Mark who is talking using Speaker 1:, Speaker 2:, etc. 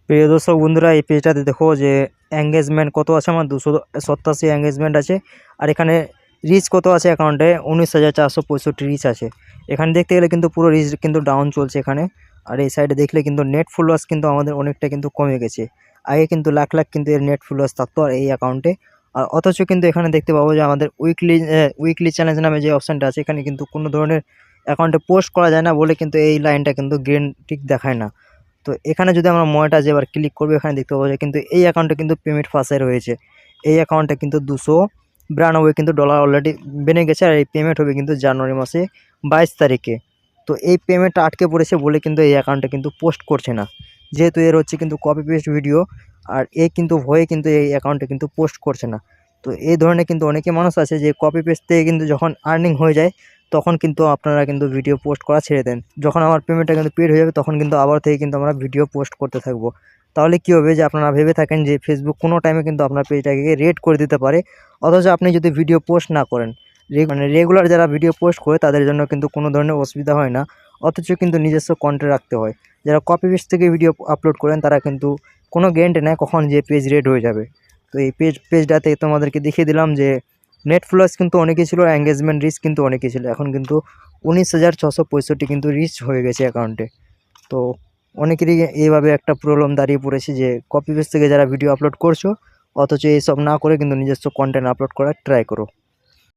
Speaker 1: প্রিয় দর্শক বন্ধুরা, এই পেজটাতে দেখো যে এঙ্গেজমেন্ট কত আছে। আমার 287 এঙ্গেজমেন্ট আছে। আর এখানে রিচ কত আছে, অ্যাকাউন্টে 19,465 রিচ আছে। এখানে দেখতে গেলে কিন্তু পুরো রিচ কিন্তু ডাউন চলছে এখানে। আর এই সাইডে দেখলে কিন্তু নেট ফলোয়ার্স কিন্তু আমাদের অনেকটা কিন্তু কমে গেছে। আগে কিন্তু লাখ লাখ কিন্তু এর নেট ফলোয়ার্স থাকতো আর এই অ্যাকাউন্টে। আর অথচ কিন্তু এখানে দেখতে পাবো যে আমাদের উইকলি চ্যালেঞ্জ নামে যে অপশানটা আছে, এখানে কিন্তু কোনো ধরনের অ্যাকাউন্টে পোস্ট করা যায় না বলে কিন্তু এই লাইনটা কিন্তু গ্রিন টিক দেখায় না। তো এখানে যদি আমরা মনিটাইজ এবার ক্লিক করবো, এখানে দেখতে পাবো যে কিন্তু এই অ্যাকাউন্টে কিন্তু পেমেন্ট ফাঁসে রয়েছে। এই অ্যাকাউন্টে কিন্তু 292 কিন্তু ডলার অলরেডি বেড়ে গেছে। আর এই পেমেন্ট হবে কিন্তু জানুয়ারি মাসে 22 তারিখে। তো এই পেমেন্টটা আটকে পড়েছে বলে কিন্তু এই অ্যাকাউন্টে কিন্তু পোস্ট করছে না, যেহেতু এর হচ্ছে কিন্তু কপি পেস্ট ভিডিও। আর এ কিন্তু ভয়ে কিন্তু এই অ্যাকাউন্টে কিন্তু পোস্ট করছে না। তো এই ধরনের কিন্তু অনেকে মানুষ আছে যে কপি পেস্ট থেকে কিন্তু যখন আর্নিং হয়ে যায় তখন কিন্তু আপনারা কিন্তু ভিডিও পোস্ট করা ছেড়ে দেন। যখন আমার পেমেন্টটা কিন্তু পেড হয়ে যাবে তখন কিন্তু আবার থেকে কিন্তু আমরা ভিডিও পোস্ট করতে থাকবো। তাহলে কী হবে যে আপনারা ভেবে থাকেন যে ফেসবুক কোনো টাইমে কিন্তু আপনার পেজটাকে রেড করে দিতে পারে। অথচ আপনি যদি ভিডিও পোস্ট না করেন, মানে রেগুলার যারা ভিডিও পোস্ট করে তাদের জন্য কিন্তু কোনো ধরনের অসুবিধা হয় না। অথচ কিন্তু নিজস্ব কন্টেন্ট রাখতে হয়। যারা কপি পেস্ট থেকে ভিডিও আপলোড করেন তারা কিন্তু কোনো গ্যারান্টি নেই কখন যে পেজ রেড হয়ে যাবে। তো এই পেজটাতে তোমাদেরকে দেখিয়ে দিলাম যে নেট ফলোয়ার্স কিন্তু অনেকই ছিল, এঙ্গেজমেন্ট রিচ কিন্তু অনেকই ছিল। এখন কিন্তু 19,665 কিন্তু রিচ হয়ে গেছে অ্যাকাউন্টে। তো অনেকেরই এইভাবে একটা প্রবলেম দাঁড়িয়ে পড়েছে যে কপি পেস্ট থেকে যারা ভিডিও আপলোড করছো অথচ এইসব না করে কিন্তু নিজস্ব কন্টেন্ট আপলোড করার ট্রাই করো।